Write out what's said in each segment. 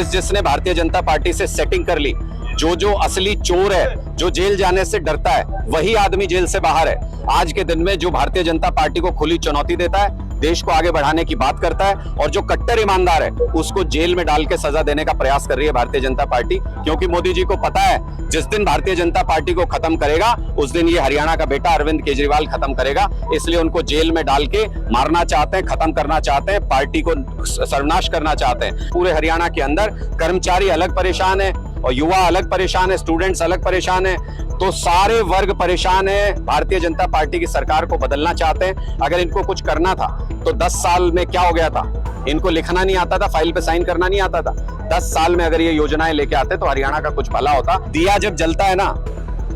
जिसने भारतीय जनता पार्टी से सेटिंग कर ली, जो असली चोर है, जो जेल जाने से डरता है, वही आदमी जेल से बाहर है। आज के दिन में जो भारतीय जनता पार्टी को खुली चुनौती देता है, देश को आगे बढ़ाने की बात करता है, और जो कट्टर ईमानदार है उसको जेल में डाल के सजा देने का प्रयास कर रही है भारतीय जनता पार्टी। क्योंकि मोदी जी को पता है जिस दिन भारतीय जनता पार्टी को खत्म करेगा उस दिन ये हरियाणा का बेटा अरविंद केजरीवाल खत्म करेगा। इसलिए उनको जेल में डाल के मारना चाहते हैं, खत्म करना चाहते हैं, पार्टी को सर्वनाश करना चाहते हैं। पूरे हरियाणा के अंदर कर्मचारी अलग परेशान है और युवा अलग परेशान है, स्टूडेंट्स अलग परेशान है, तो सारे वर्ग परेशान है। भारतीय जनता पार्टी की सरकार को बदलना चाहते हैं। अगर इनको कुछ करना था तो 10 साल में क्या हो गया था? इनको लिखना नहीं आता था, फाइल पे साइन करना नहीं आता था। 10 साल में अगर ये योजनाएं लेके आते तो हरियाणा का कुछ भला होता। दिया जब जलता है ना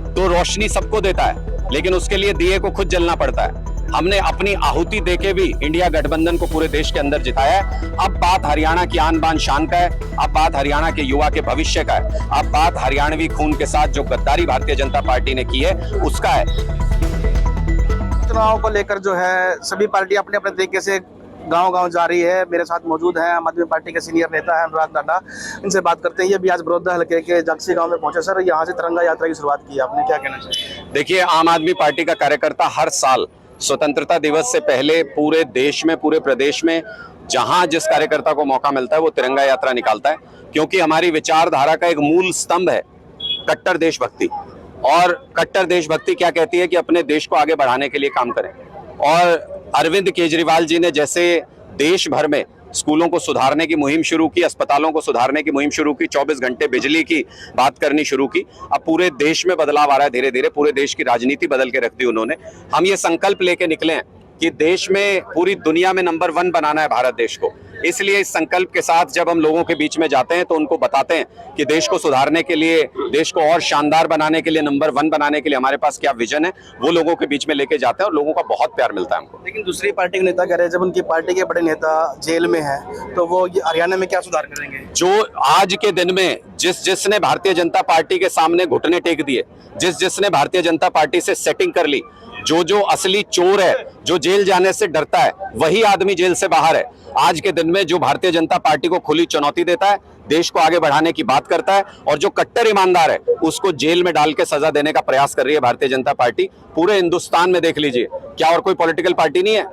तो रोशनी सबको देता है, लेकिन उसके लिए दिए को खुद जलना पड़ता है। हमने अपनी आहुति देके भी इंडिया गठबंधन को पूरे देश के अंदर जिताया है। अब बात हरियाणा की आन बान शान का है, अब बात हरियाणा के युवा के भविष्य का है, अब बात हरियाणवी खून के साथ जो गद्दारी भारतीय जनता पार्टी ने की है उसका है। चुनाव को लेकर जो है सभी पार्टी अपने अपने तरीके से गांव-गांव जा रही है। मेरे साथ मौजूद हैं आम आदमी पार्टी के सीनियर नेता हैं अनुराग टांडा, इनसे बात करते हैं। ये भी आज बड़ौदा हल्के के जागसी गांव में पहुंचे। सर, यहाँ से तिरंगा यात्रा की शुरुआत की आपने, क्या कहना चाहिए? देखिए, आम आदमी पार्टी का कार्यकर्ता हर साल स्वतंत्रता दिवस से पहले पूरे देश में, पूरे प्रदेश में जहां जिस कार्यकर्ता को मौका मिलता है वो तिरंगा यात्रा निकालता है। क्योंकि हमारी विचारधारा का एक मूल स्तंभ है कट्टर देशभक्ति। और कट्टर देशभक्ति क्या कहती है कि अपने देश को आगे बढ़ाने के लिए काम करें। और अरविंद केजरीवाल जी ने जैसे देश भर में स्कूलों को सुधारने की मुहिम शुरू की, अस्पतालों को सुधारने की मुहिम शुरू की, 24 घंटे बिजली की बात करनी शुरू की, अब पूरे देश में बदलाव आ रहा है। धीरे धीरे पूरे देश की राजनीति बदल के रख दी उन्होंने। हम ये संकल्प लेके निकले हैं कि देश में, पूरी दुनिया में नंबर 1 बनाना है भारत देश को। इसलिए इस संकल्प के साथ जब हम लोगों के बीच में जाते हैं तो उनको बताते हैं कि देश को सुधारने के लिए, देश को और शानदार बनाने के लिए, नंबर 1 बनाने के लिए हमारे पास क्या विजन है, वो लोगों के बीच में लेके जाते हैं और लोगों का बहुत प्यार मिलता है हमको। लेकिन दूसरी पार्टी के नेता कह रहे हैं जब उनकी पार्टी के बड़े नेता जेल में हैं तो वो हरियाणा में क्या सुधार करेंगे? जो आज के दिन में जिसने भारतीय जनता पार्टी के सामने घुटने टेक दिए, जिसने भारतीय जनता पार्टी से सेटिंग कर ली, जो असली चोर है, जो जेल जाने से डरता है, वही आदमी जेल से बाहर है। आज के दिन में जो भारतीय जनता पार्टी को खुली चुनौती देता है, देश को आगे बढ़ाने की बात करता है, और जो कट्टर ईमानदार है उसको जेल में डाल के सजा देने का प्रयास कर रही है भारतीय जनता पार्टी। पूरे हिंदुस्तान में देख लीजिए, क्या और कोई पॉलिटिकल पार्टी नहीं है?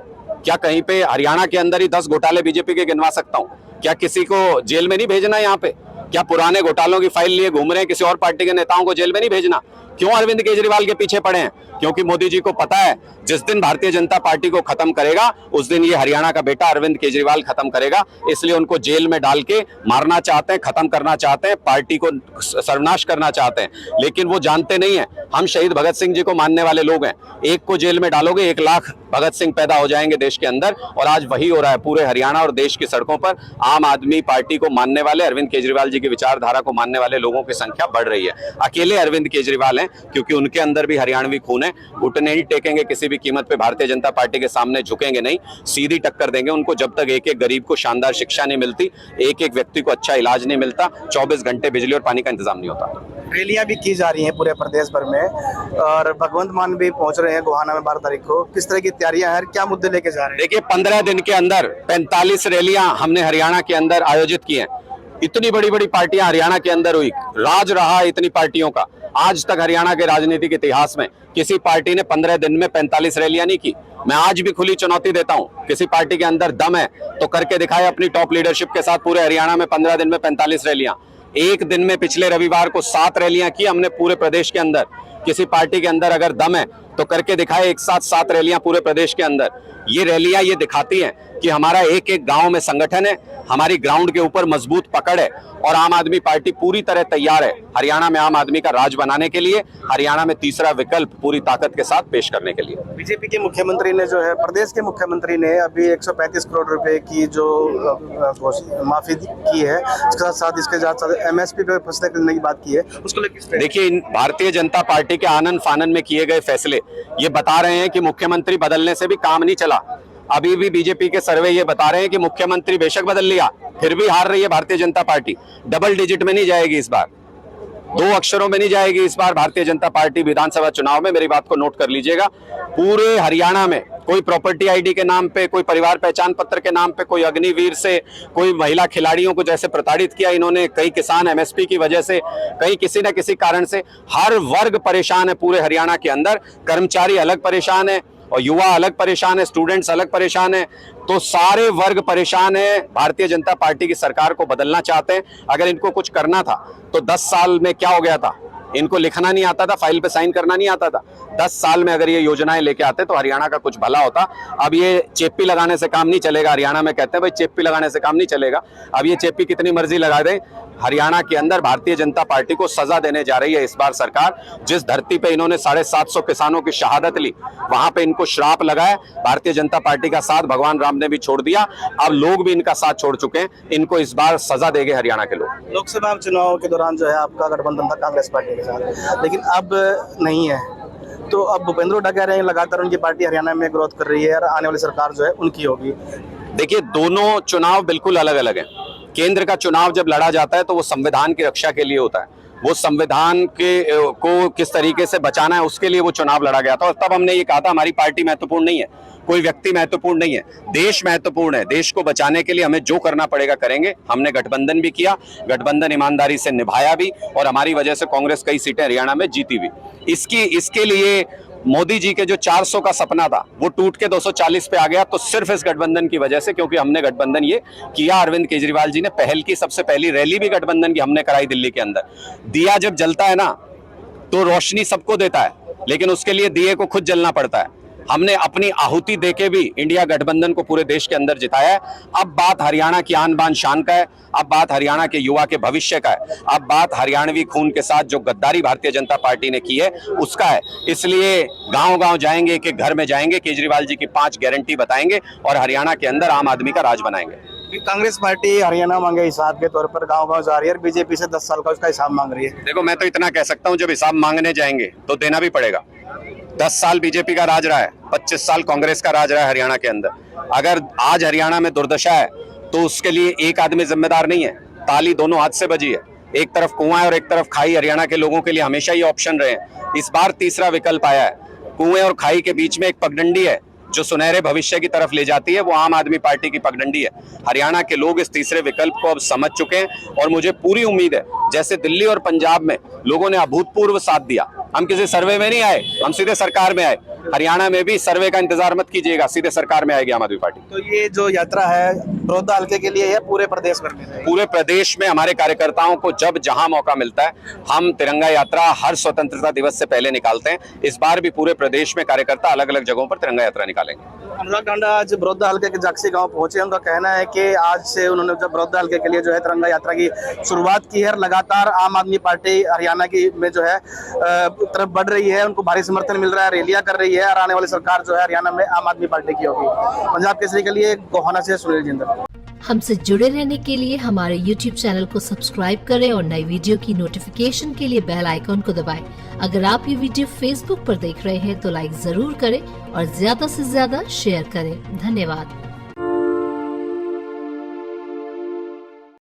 क्या कहीं पे हरियाणा के अंदर ही 10 घोटाले बीजेपी के गिनवा सकता हूं? क्या किसी को जेल में नहीं भेजना? यहाँ पे क्या पुराने घोटालों की फाइल लिए घूम रहे हैं? किसी और पार्टी के नेताओं को जेल में नहीं भेजना? क्यों अरविंद केजरीवाल के पीछे पड़े हैं? क्योंकि मोदी जी को पता है जिस दिन भारतीय जनता पार्टी को खत्म करेगा उस दिन ये हरियाणा का बेटा अरविंद केजरीवाल खत्म करेगा। इसलिए उनको जेल में डाल के मारना चाहते हैं, खत्म करना चाहते हैं, पार्टी को सर्वनाश करना चाहते हैं। लेकिन वो जानते नहीं है हम शहीद भगत सिंह जी को मानने वाले लोग हैं। एक को जेल में डालोगे 1 लाख भगत सिंह पैदा हो जाएंगे देश के अंदर, और आज वही हो रहा है। पूरे हरियाणा और देश की सड़कों पर आम आदमी पार्टी को मानने वाले, अरविंद केजरीवाल जी की विचारधारा को मानने वाले लोगों की संख्या बढ़ रही है। अकेले अरविंद केजरीवाल हैं क्योंकि उनके अंदर भी हरियाणवी खून है। घुटने नहीं टेकेंगे किसी भी कीमत पे, भारतीय जनता पार्टी के सामने झुकेंगे नहीं, सीधी टक्कर देंगे उनको। जब तक एक एक गरीब को शानदार शिक्षा नहीं मिलती, एक एक व्यक्ति को अच्छा इलाज नहीं मिलता, 24 घंटे बिजली और पानी का इंतजाम नहीं होता। रैलियां भी की जा रही हैं पूरे प्रदेश भर में, और भगवंत मान भी पहुंच रहे हैं गोहाना में 12 तारीख को। किस तरह की तैयारियां हैं, क्या मुद्दे लेके जा रहे हैं? देखिए, 15 दिन के अंदर 45 रैलियां हमने हरियाणा के अंदर आयोजित की हैं। इतनी बड़ी बड़ी पार्टियां हरियाणा के अंदर हुई, राज रहा इतनी पार्टियों का। आज तक हरियाणा के राजनीतिक इतिहास में किसी पार्टी ने 15 दिन में 45 रैलियां नहीं की। मैं आज भी खुली चुनौती देता हूं, किसी पार्टी के अंदर दम है तो करके दिखाए अपनी टॉप लीडरशिप के साथ पूरे हरियाणा में 15 दिन में 45 रैलियां। एक दिन में पिछले रविवार को 7 रैलियां की हमने पूरे प्रदेश के अंदर। किसी पार्टी के अंदर अगर दम है तो करके दिखाए एक साथ 7 रैलियां पूरे प्रदेश के अंदर। ये रैलियां ये दिखाती हैं कि हमारा एक एक गांव में संगठन है, हमारी ग्राउंड के ऊपर मजबूत पकड़ है, और आम आदमी पार्टी पूरी तरह तैयार है हरियाणा में आम आदमी का राज बनाने के लिए, हरियाणा में तीसरा विकल्प पूरी ताकत के साथ पेश करने के लिए। बीजेपी के मुख्यमंत्री ने जो है, प्रदेश के मुख्यमंत्री ने अभी 135 करोड़ रुपए की जो माफी की है, इसके साथ इसके साथ MSP पे फैसले करने की बात की है, उसको लेकर देखिए, भारतीय जनता पार्टी के आनन फानन में किए गए फैसले ये बता रहे हैं कि मुख्यमंत्री बदलने से भी काम नहीं चला। अभी भी बीजेपी के सर्वे ये बता रहे हैं कि मुख्यमंत्री बेशक बदल लिया, फिर भी हार रही है Bharatiya Janata party. Double digit में नहीं जाएगी इस बार, 2 अक्षरों में नहीं जाएगी इस बार भारतीय जनता पार्टी विधानसभा चुनाव में। मेरी बात को नोट कर लीजिएगा। पूरे हरियाणा में कोई प्रॉपर्टी आईडी के नाम पे, कोई परिवार पहचान पत्र के नाम पे, कोई अग्निवीर से, कोई महिला खिलाड़ियों को जैसे प्रताड़ित किया इन्होंने, कई किसान एमएसपी की वजह से, कई किसी न किसी कारण से। हर वर्ग परेशान है पूरे हरियाणा के अंदर। कर्मचारी अलग परेशान है और युवा अलग परेशान है, स्टूडेंट्स अलग परेशान है। तो सारे वर्ग परेशान है। भारतीय जनता पार्टी की सरकार को बदलना चाहते हैं। अगर इनको कुछ करना था तो 10 साल में क्या हो गया था? इनको लिखना नहीं आता था, फाइल पे साइन करना नहीं आता था। 10 साल में अगर ये योजनाएं लेके आते तो हरियाणा का कुछ भला होता। अब ये चेप्पी लगाने से काम नहीं चलेगा। हरियाणा में कहते हैं भाई चेप्पी लगाने से काम नहीं चलेगा। अब ये चेप्पी कितनी मर्जी लगा दे, हरियाणा के अंदर भारतीय जनता पार्टी को सजा देने जा रही है इस बार सरकार। जिस धरती पे इन्होंने 750 किसानों की शहादत ली, वहां पे इनको श्राप लगा है। भारतीय जनता पार्टी का साथ भगवान राम ने भी छोड़ दिया, अब लोग भी इनका साथ छोड़ चुके हैं। इनको इस बार सजा देंगे हरियाणा के लोग। लोकसभा चुनाव के दौरान जो है आपका गठबंधन था कांग्रेस पार्टी के साथ, लेकिन अब नहीं है। तो अब भूपेंद्र हुड्डा कह रहे हैं लगातार उनकी पार्टी हरियाणा में ग्रोथ कर रही है और आने वाली सरकार जो है उनकी होगी। देखिए, दोनों चुनाव बिल्कुल अलग अलग हैं। केंद्र का चुनाव जब लड़ा जाता है तो वो संविधान की रक्षा के लिए होता है। वो संविधान को किस तरीके से बचाना है उसके लिए वो चुनाव लड़ा गया था। और तब हमने ये कहा था हमारी पार्टी महत्वपूर्ण नहीं है, कोई व्यक्ति महत्वपूर्ण नहीं है, देश महत्वपूर्ण है। देश को बचाने के लिए हमें जो करना पड़ेगा करेंगे। हमने गठबंधन भी किया, गठबंधन ईमानदारी से निभाया भी, और हमारी वजह से कांग्रेस कई सीटें हरियाणा में जीती भी। इसके लिए मोदी जी के जो 400 का सपना था वो टूट के 240 पे आ गया, तो सिर्फ इस गठबंधन की वजह से, क्योंकि हमने गठबंधन ये किया। अरविंद केजरीवाल जी ने पहल की, सबसे पहली रैली भी गठबंधन की हमने कराई दिल्ली के अंदर। दिया जब जलता है ना तो रोशनी सबको देता है, लेकिन उसके लिए दिए को खुद जलना पड़ता है। हमने अपनी आहुति देके भी इंडिया गठबंधन को पूरे देश के अंदर जिताया है। अब बात हरियाणा की आन बान शान का है, अब बात हरियाणा के युवा के भविष्य का है, अब बात हरियाणवी खून के साथ जो गद्दारी भारतीय जनता पार्टी ने की है उसका है। इसलिए गांव-गांव जाएंगे, एक एक घर में जाएंगे, केजरीवाल जी की 5 गारंटी बताएंगे और हरियाणा के अंदर आम आदमी का राज बनाएंगे। कांग्रेस पार्टी हरियाणा मांगे हिसाब के तौर पर गांव-गांव जा रही है और बीजेपी से 10 साल का उसका हिसाब मांग रही है। देखो, मैं तो इतना कह सकता हूं, जब हिसाब मांगने जाएंगे तो देना भी पड़ेगा। 10 साल बीजेपी का राज रहा है, 25 साल कांग्रेस का राज रहा है हरियाणा के अंदर। अगर आज हरियाणा में दुर्दशा है तो उसके लिए एक आदमी जिम्मेदार नहीं है, ताली दोनों हाथ से बजी है। एक तरफ कुआं और एक तरफ खाई हरियाणा के लोगों के लिए हमेशा ये ऑप्शन रहे हैं। इस बार तीसरा विकल्प आया है। कुएं और खाई के बीच में एक पगडंडी है जो सुनहरे भविष्य की तरफ ले जाती है, वो आम आदमी पार्टी की पगडंडी है। हरियाणा के लोग इस तीसरे विकल्प को अब समझ चुके हैं और मुझे पूरी उम्मीद है, जैसे दिल्ली और पंजाब में लोगों ने अभूतपूर्व साथ दिया, हम किसी सर्वे में नहीं आए, हम सीधे सरकार में आए। हरियाणा में भी सर्वे का इंतजार मत कीजिएगा, सीधे सरकार में आएगी आम आदमी पार्टी। तो ये जो यात्रा है बड़ौदा हल्के के लिए है, पूरे प्रदेश भर में है? पूरे प्रदेश में हमारे कार्यकर्ताओं को जब जहां मौका मिलता है हम तिरंगा यात्रा हर स्वतंत्रता दिवस से पहले निकालते हैं। इस बार भी पूरे प्रदेश में कार्यकर्ता अलग अलग जगहों पर तिरंगा यात्रा निकालेंगे। अनुराग ठांडा आज बड़ौदा हल्के के जागसी गांव पहुंचे। उनका कहना है कि आज से उन्होंने जब बड़ौदा हल्के के लिए जो है तिरंगा यात्रा की शुरुआत की है, लगातार आम आदमी पार्टी हरियाणा की में जो है तरफ बढ़ रही है, उनको भारी समर्थन मिल रहा है, रैलियां कर रही है और आने वाली सरकार जो है हरियाणा में आम आदमी पार्टी की होगी। पंजाब केसरी के लिए गोहाना से सुनील जिंदल। हमसे जुड़े रहने के लिए हमारे YouTube चैनल को सब्सक्राइब करें और नई वीडियो की नोटिफिकेशन के लिए बेल आइकॉन को दबाएं। अगर आप ये वीडियो Facebook पर देख रहे हैं तो लाइक जरूर करें और ज्यादा से ज्यादा शेयर करें। धन्यवाद।